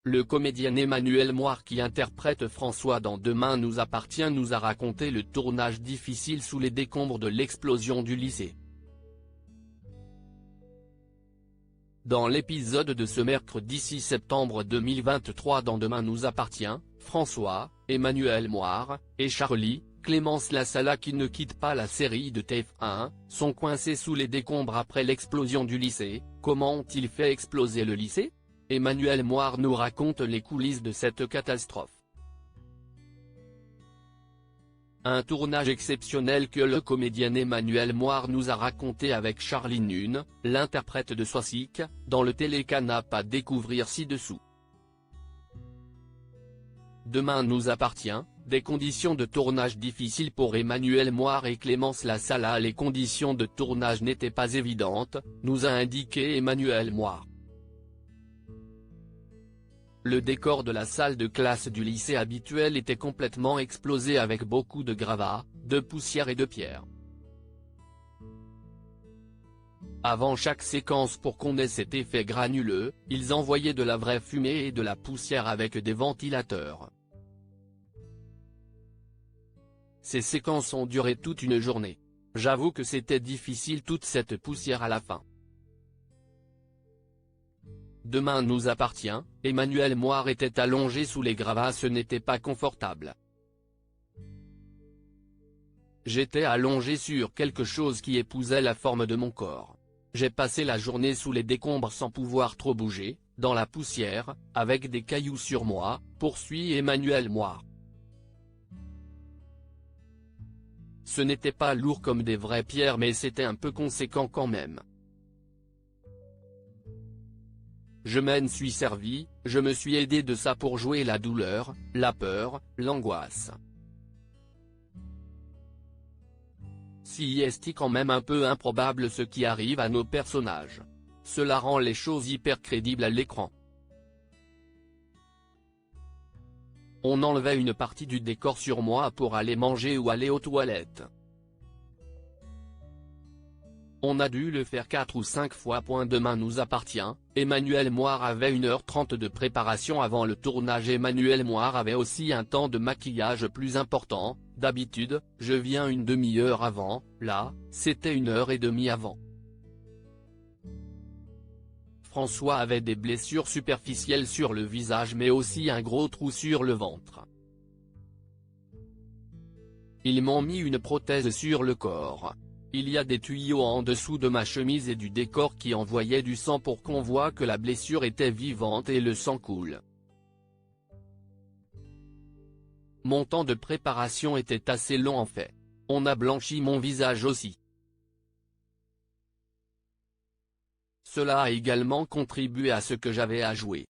Le comédien Emmanuel Moir qui interprète François dans Demain nous appartient nous a raconté le tournage difficile sous les décombres de l'explosion du lycée. Dans l'épisode de ce mercredi 6 septembre 2023 dans Demain nous appartient, François, Emmanuel Moir, et Charlie, Clémence Lassala qui ne quittent pas la série de TF1, sont coincés sous les décombres après l'explosion du lycée. Comment ont-ils fait exploser le lycée? Emmanuel Moir nous raconte les coulisses de cette catastrophe. Un tournage exceptionnel que le comédien Emmanuel Moir nous a raconté avec Charlie Nune, l'interprète de Soisic, dans le télécanap à découvrir ci-dessous. Demain nous appartient, des conditions de tournage difficiles pour Emmanuel Moir et Clémence Lassala. Les conditions de tournage n'étaient pas évidentes, nous a indiqué Emmanuel Moir. Le décor de la salle de classe du lycée habituel était complètement explosé avec beaucoup de gravats, de poussière et de pierres. Avant chaque séquence pour qu'on ait cet effet granuleux, ils envoyaient de la vraie fumée et de la poussière avec des ventilateurs. Ces séquences ont duré toute une journée. J'avoue que c'était difficile toute cette poussière à la fin. Demain nous appartient, Emmanuel Moir était allongé sous les gravats, ce n'était pas confortable. J'étais allongé sur quelque chose qui épousait la forme de mon corps. J'ai passé la journée sous les décombres sans pouvoir trop bouger, dans la poussière, avec des cailloux sur moi, poursuit Emmanuel Moir. Ce n'était pas lourd comme des vraies pierres mais c'était un peu conséquent quand même. Je m'en suis servi, je me suis aidé de ça pour jouer la douleur, la peur, l'angoisse. Si est quand même un peu improbable ce qui arrive à nos personnages. Cela rend les choses hyper crédibles à l'écran. On enlevait une partie du décor sur moi pour aller manger ou aller aux toilettes. On a dû le faire 4 ou 5 fois. Demain nous appartient, Emmanuel Moir avait 1h30 de préparation avant le tournage. Emmanuel Moir avait aussi un temps de maquillage plus important, d'habitude, je viens une demi-heure avant, là, c'était 1h30 avant. François avait des blessures superficielles sur le visage mais aussi un gros trou sur le ventre. Ils m'ont mis une prothèse sur le corps. Il y a des tuyaux en dessous de ma chemise et du décor qui envoyaient du sang pour qu'on voit que la blessure était vivante et le sang coule. Mon temps de préparation était assez long en fait. On a blanchi mon visage aussi. Cela a également contribué à ce que j'avais à jouer.